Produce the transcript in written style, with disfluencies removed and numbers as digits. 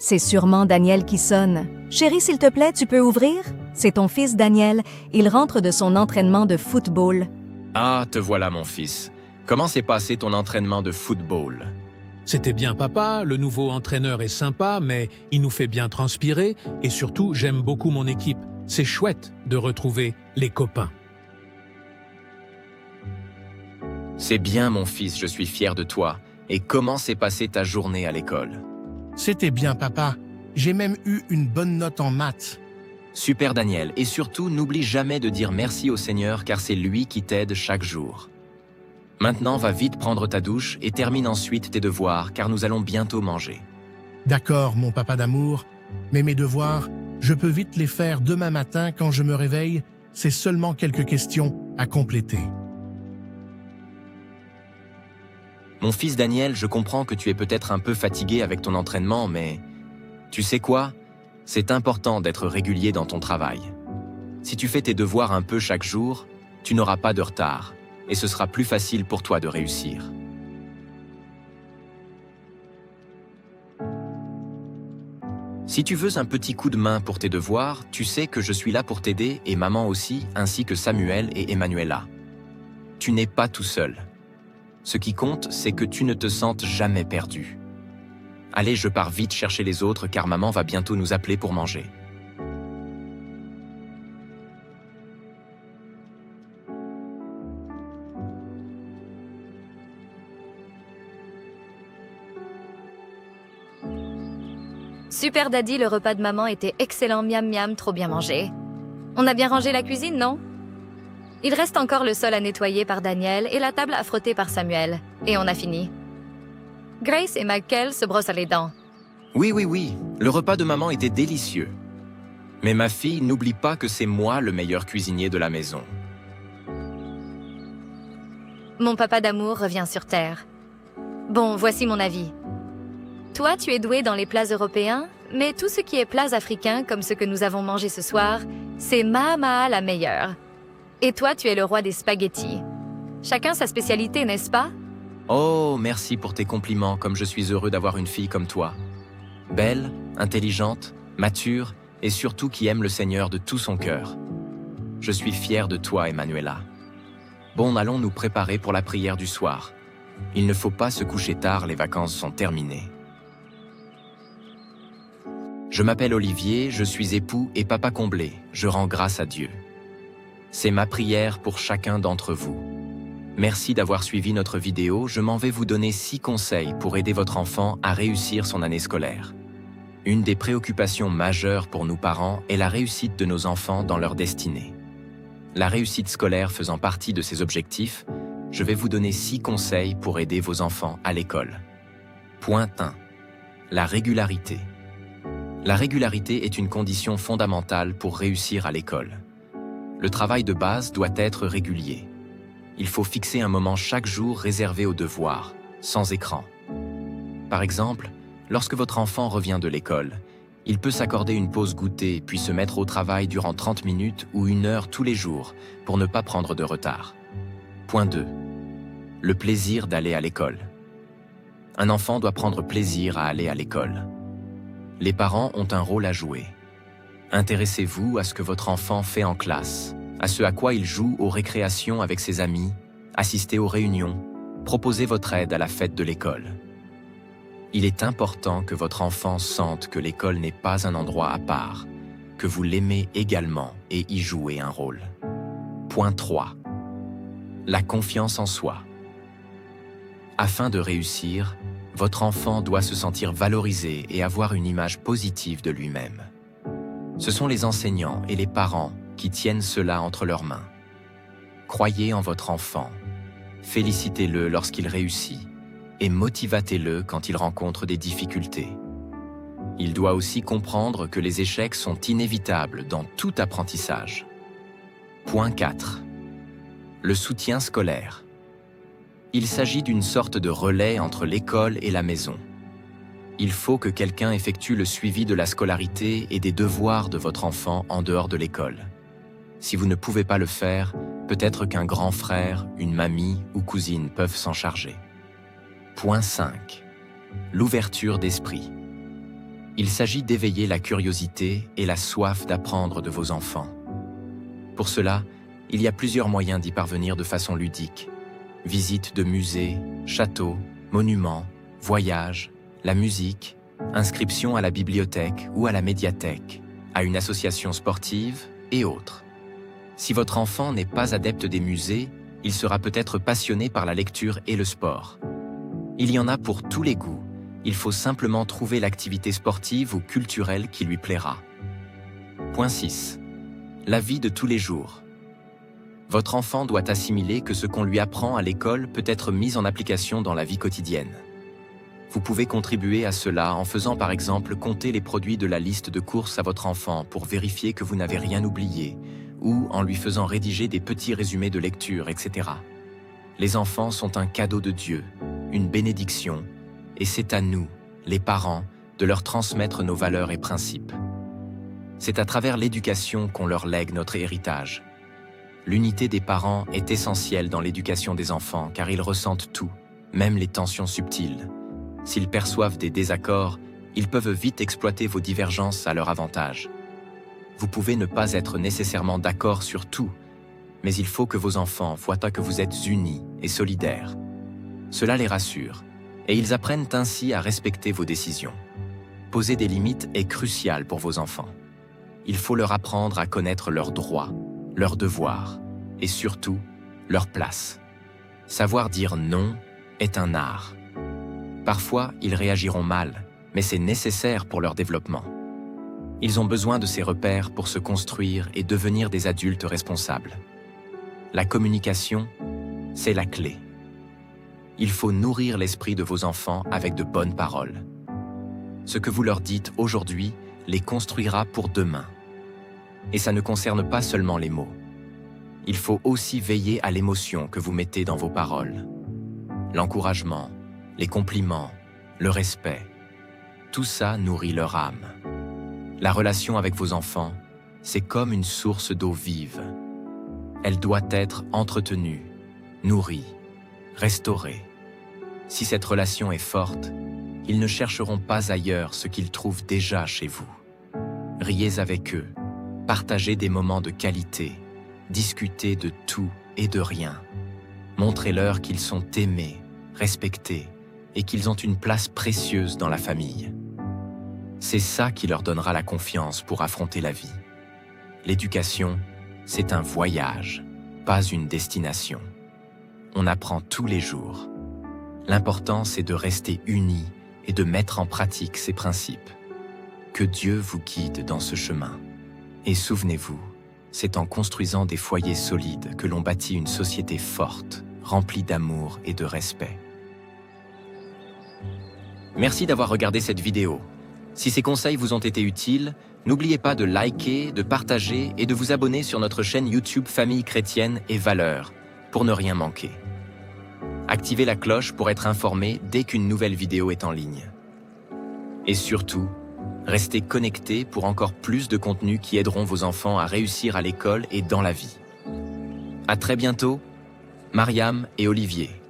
C'est sûrement Daniel qui sonne. Chérie, s'il te plaît, tu peux ouvrir? C'est ton fils Daniel. Il rentre de son entraînement de football. Ah, te voilà mon fils. Comment s'est passé ton entraînement de football? C'était bien papa, le nouveau entraîneur est sympa, mais il nous fait bien transpirer et surtout j'aime beaucoup mon équipe. C'est chouette de retrouver les copains. C'est bien mon fils, je suis fier de toi. Et comment s'est passée ta journée à l'école? C'était bien, papa. J'ai même eu une bonne note en maths. Super Daniel, et surtout n'oublie jamais de dire merci au Seigneur car c'est lui qui t'aide chaque jour. Maintenant, va vite prendre ta douche et termine ensuite tes devoirs car nous allons bientôt manger. D'accord, mon papa d'amour, mais mes devoirs, je peux vite les faire demain matin quand je me réveille. C'est seulement quelques questions à compléter. Mon fils Daniel, je comprends que tu es peut-être un peu fatigué avec ton entraînement, mais tu sais quoi? C'est important d'être régulier dans ton travail. Si tu fais tes devoirs un peu chaque jour, tu n'auras pas de retard et ce sera plus facile pour toi de réussir. Si tu veux un petit coup de main pour tes devoirs, tu sais que je suis là pour t'aider et maman aussi, ainsi que Samuel et Emmanuela. Tu n'es pas tout seul. Ce qui compte, c'est que tu ne te sentes jamais perdu. Allez, je pars vite chercher les autres car maman va bientôt nous appeler pour manger. Super Daddy, le repas de maman était excellent, miam miam, trop bien mangé. On a bien rangé la cuisine, non? Il reste encore le sol à nettoyer par Daniel et la table à frotter par Samuel. Et on a fini. Grace et Michael se brossent les dents. Oui, le repas de maman était délicieux. Mais ma fille, n'oublie pas que c'est moi le meilleur cuisinier de la maison. Mon papa d'amour revient sur Terre. Bon, voici mon avis. Toi, tu es doué dans les plats européens, mais tout ce qui est plats africains, comme ce que nous avons mangé ce soir, c'est Mahamaa la meilleure. Et toi, tu es le roi des spaghettis. Chacun sa spécialité, n'est-ce pas? Oh, merci pour tes compliments, comme je suis heureux d'avoir une fille comme toi. Belle, intelligente, mature et surtout qui aime le Seigneur de tout son cœur. Je suis fier de toi, Emmanuela. Bon, allons nous préparer pour la prière du soir. Il ne faut pas se coucher tard, les vacances sont terminées. Je m'appelle Olivier, je suis époux et papa comblé. Je rends grâce à Dieu. C'est ma prière pour chacun d'entre vous. Merci d'avoir suivi notre vidéo. Je m'en vais vous donner 6 conseils pour aider votre enfant à réussir son année scolaire. Une des préoccupations majeures pour nous parents est la réussite de nos enfants dans leur destinée. La réussite scolaire faisant partie de ces objectifs, je vais vous donner 6 conseils pour aider vos enfants à l'école. Point 1. La régularité. La régularité est une condition fondamentale pour réussir à l'école. Le travail de base doit être régulier. Il faut fixer un moment chaque jour réservé aux devoirs, sans écran. Par exemple, lorsque votre enfant revient de l'école, il peut s'accorder une pause goûter puis se mettre au travail durant 30 minutes ou 1 heure tous les jours pour ne pas prendre de retard. Point 2. Le plaisir d'aller à l'école. Un enfant doit prendre plaisir à aller à l'école. Les parents ont un rôle à jouer. Intéressez-vous à ce que votre enfant fait en classe, à ce à quoi il joue aux récréations avec ses amis, assistez aux réunions, proposez votre aide à la fête de l'école. Il est important que votre enfant sente que l'école n'est pas un endroit à part, que vous l'aimez également et y jouez un rôle. Point 3. La confiance en soi. Afin de réussir, votre enfant doit se sentir valorisé et avoir une image positive de lui-même. Ce sont les enseignants et les parents qui tiennent cela entre leurs mains. Croyez en votre enfant, félicitez-le lorsqu'il réussit et motivatez-le quand il rencontre des difficultés. Il doit aussi comprendre que les échecs sont inévitables dans tout apprentissage. Point 4. Le soutien scolaire. Il s'agit d'une sorte de relais entre l'école et la maison. Il faut que quelqu'un effectue le suivi de la scolarité et des devoirs de votre enfant en dehors de l'école. Si vous ne pouvez pas le faire, peut-être qu'un grand frère, une mamie ou cousine peuvent s'en charger. Point 5. L'ouverture d'esprit. Il s'agit d'éveiller la curiosité et la soif d'apprendre de vos enfants. Pour cela, il y a plusieurs moyens d'y parvenir de façon ludique. Visite de musées, châteaux, monuments, voyages, la musique, inscription à la bibliothèque ou à la médiathèque, à une association sportive et autres. Si votre enfant n'est pas adepte des musées, il sera peut-être passionné par la lecture et le sport. Il y en a pour tous les goûts. Il faut simplement trouver l'activité sportive ou culturelle qui lui plaira. Point 6. La vie de tous les jours. Votre enfant doit assimiler que ce qu'on lui apprend à l'école peut être mis en application dans la vie quotidienne. Vous pouvez contribuer à cela en faisant par exemple compter les produits de la liste de courses à votre enfant pour vérifier que vous n'avez rien oublié, ou en lui faisant rédiger des petits résumés de lecture, etc. Les enfants sont un cadeau de Dieu, une bénédiction, et c'est à nous, les parents, de leur transmettre nos valeurs et principes. C'est à travers l'éducation qu'on leur lègue notre héritage. L'unité des parents est essentielle dans l'éducation des enfants car ils ressentent tout, même les tensions subtiles. S'ils perçoivent des désaccords, ils peuvent vite exploiter vos divergences à leur avantage. Vous pouvez ne pas être nécessairement d'accord sur tout, mais il faut que vos enfants voient que vous êtes unis et solidaires. Cela les rassure, et ils apprennent ainsi à respecter vos décisions. Poser des limites est crucial pour vos enfants. Il faut leur apprendre à connaître leurs droits, leurs devoirs, et surtout, leur place. Savoir dire non est un art. Parfois, ils réagiront mal, mais c'est nécessaire pour leur développement. Ils ont besoin de ces repères pour se construire et devenir des adultes responsables. La communication, c'est la clé. Il faut nourrir l'esprit de vos enfants avec de bonnes paroles. Ce que vous leur dites aujourd'hui les construira pour demain. Et ça ne concerne pas seulement les mots. Il faut aussi veiller à l'émotion que vous mettez dans vos paroles. L'encouragement, les compliments, le respect, tout ça nourrit leur âme. La relation avec vos enfants, c'est comme une source d'eau vive. Elle doit être entretenue, nourrie, restaurée. Si cette relation est forte, ils ne chercheront pas ailleurs ce qu'ils trouvent déjà chez vous. Riez avec eux, partagez des moments de qualité, discutez de tout et de rien. Montrez-leur qu'ils sont aimés, respectés et qu'ils ont une place précieuse dans la famille. C'est ça qui leur donnera la confiance pour affronter la vie. L'éducation, c'est un voyage, pas une destination. On apprend tous les jours. L'important, c'est de rester unis et de mettre en pratique ces principes. Que Dieu vous guide dans ce chemin. Et souvenez-vous, c'est en construisant des foyers solides que l'on bâtit une société forte, remplie d'amour et de respect. Merci d'avoir regardé cette vidéo. Si ces conseils vous ont été utiles, n'oubliez pas de liker, de partager et de vous abonner sur notre chaîne YouTube Famille Chrétienne et Valeurs pour ne rien manquer. Activez la cloche pour être informé dès qu'une nouvelle vidéo est en ligne. Et surtout, restez connectés pour encore plus de contenus qui aideront vos enfants à réussir à l'école et dans la vie. À très bientôt, Mariam et Olivier.